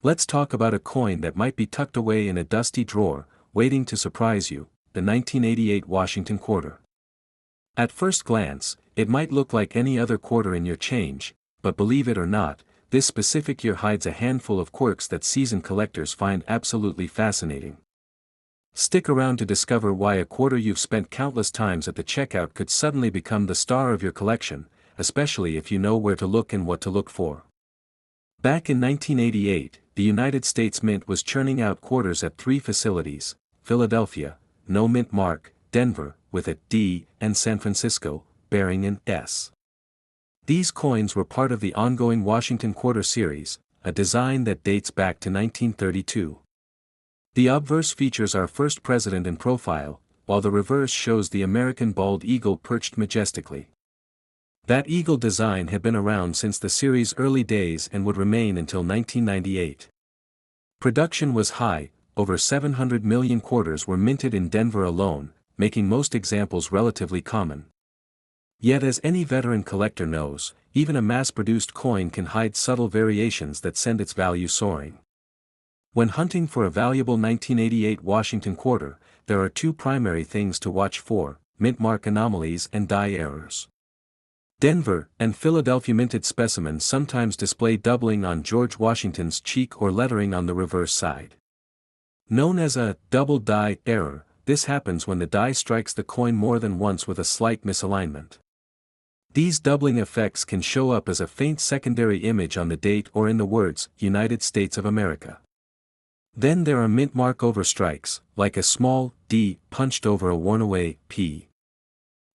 Let's talk about a coin that might be tucked away in a dusty drawer, waiting to surprise you, the 1988 Washington quarter. At first glance, it might look like any other quarter in your change, but believe it or not, this specific year hides a handful of quirks that seasoned collectors find absolutely fascinating. Stick around to discover why a quarter you've spent countless times at the checkout could suddenly become the star of your collection, especially if you know where to look and what to look for. Back in 1988, the United States Mint was churning out quarters at 3 facilities: Philadelphia, no mint mark; Denver, with a D; and San Francisco, bearing an S. These coins were part of the ongoing Washington Quarter series, a design that dates back to 1932. The obverse features our first president in profile, while the reverse shows the American bald eagle perched majestically. That eagle design had been around since the series' early days and would remain until 1998. Production was high, over 700 million quarters were minted in Denver alone, making most examples relatively common. Yet as any veteran collector knows, even a mass-produced coin can hide subtle variations that send its value soaring. When hunting for a valuable 1988 Washington quarter, there are 2 primary things to watch for: mint mark anomalies and die errors. Denver and Philadelphia minted specimens sometimes display doubling on George Washington's cheek or lettering on the reverse side. Known as a double die error, this happens when the die strikes the coin more than once with a slight misalignment. These doubling effects can show up as a faint secondary image on the date or in the words, United States of America. Then there are mint mark overstrikes, like a small D punched over a worn-away P.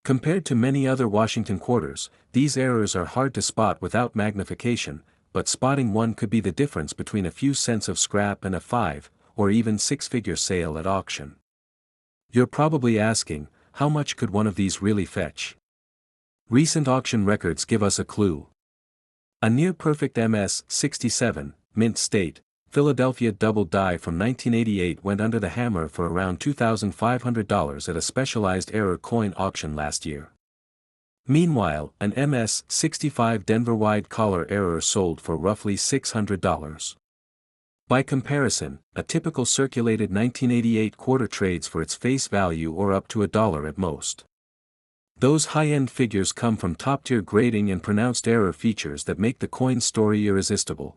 Compared to many other Washington quarters, these errors are hard to spot without magnification, but spotting one could be the difference between a few cents of scrap and a 5, or even 6-figure sale at auction. You're probably asking, how much could one of these really fetch? Recent auction records give us a clue. A near-perfect MS-67, mint state, Philadelphia double die from 1988 went under the hammer for around $2,500 at a specialized error coin auction last year. Meanwhile, an MS-65 Denver wide collar error sold for roughly $600. By comparison, a typical circulated 1988 quarter trades for its face value or up to $1 at most. Those high-end figures come from top-tier grading and pronounced error features that make the coin story irresistible.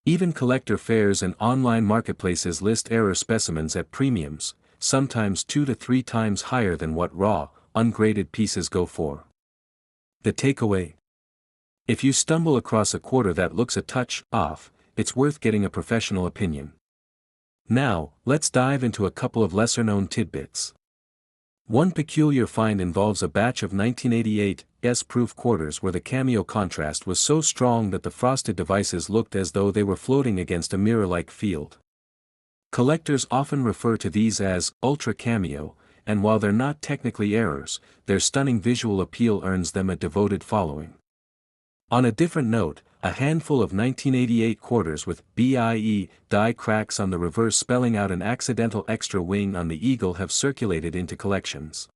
Even collector fairs and online marketplaces list error specimens at premiums, sometimes 2 to 3 times higher than what raw, ungraded pieces go for. The takeaway? If you stumble across a quarter that looks a touch off, it's worth getting a professional opinion. Now, let's dive into a couple of lesser-known tidbits. One peculiar find involves a batch of 1988 S-proof quarters where the cameo contrast was so strong that the frosted devices looked as though they were floating against a mirror-like field. Collectors often refer to these as ultra cameo, and while they're not technically errors, their stunning visual appeal earns them a devoted following. On a different note, a handful of 1988 quarters with BIE die cracks on the reverse spelling out an accidental extra wing on the eagle have circulated into collections.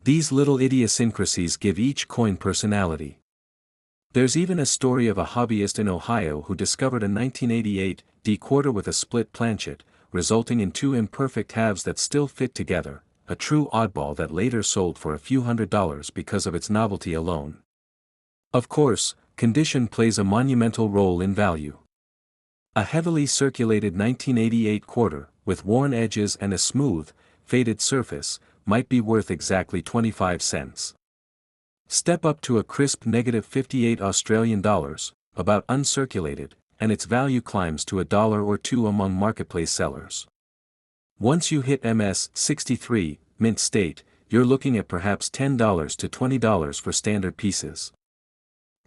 These little idiosyncrasies give each coin personality. There's even a story of a hobbyist in Ohio who discovered a 1988 D quarter with a split planchet, resulting in 2 imperfect halves that still fit together, a true oddball that later sold for a few $100s because of its novelty alone. Of course, condition plays a monumental role in value. A heavily circulated 1988 quarter, with worn edges and a smooth, faded surface, might be worth exactly 25 cents. Step up to a crisp negative 58 Australian dollars, about uncirculated, and its value climbs to $1 or $2 among marketplace sellers. Once you hit MS-63, mint state, you're looking at perhaps $10 to $20 for standard pieces.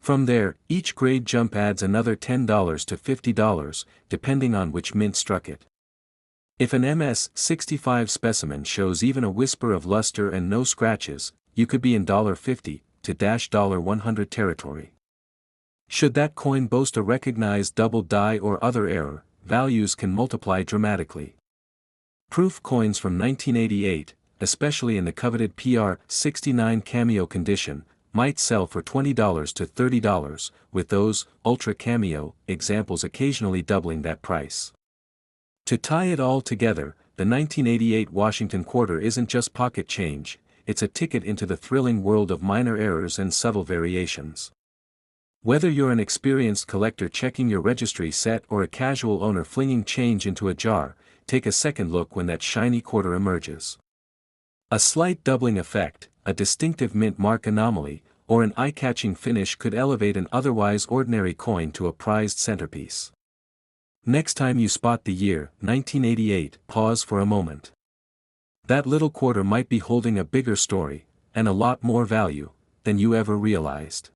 From there, each grade jump adds another $10 to $50, depending on which mint struck it. If an MS-65 specimen shows even a whisper of luster and no scratches, you could be in $50 to $100 territory. Should that coin boast a recognized double die or other error, values can multiply dramatically. Proof coins from 1988, especially in the coveted PR-69 cameo condition, might sell for $20 to $30, with those ultra cameo examples occasionally doubling that price. To tie it all together, the 1988 Washington quarter isn't just pocket change, it's a ticket into the thrilling world of minor errors and subtle variations. Whether you're an experienced collector checking your registry set or a casual owner flinging change into a jar, take a second look when that shiny quarter emerges. A slight doubling effect, a distinctive mint mark anomaly, or an eye-catching finish could elevate an otherwise ordinary coin to a prized centerpiece. Next time you spot the year 1988, pause for a moment. That little quarter might be holding a bigger story, and a lot more value, than you ever realized.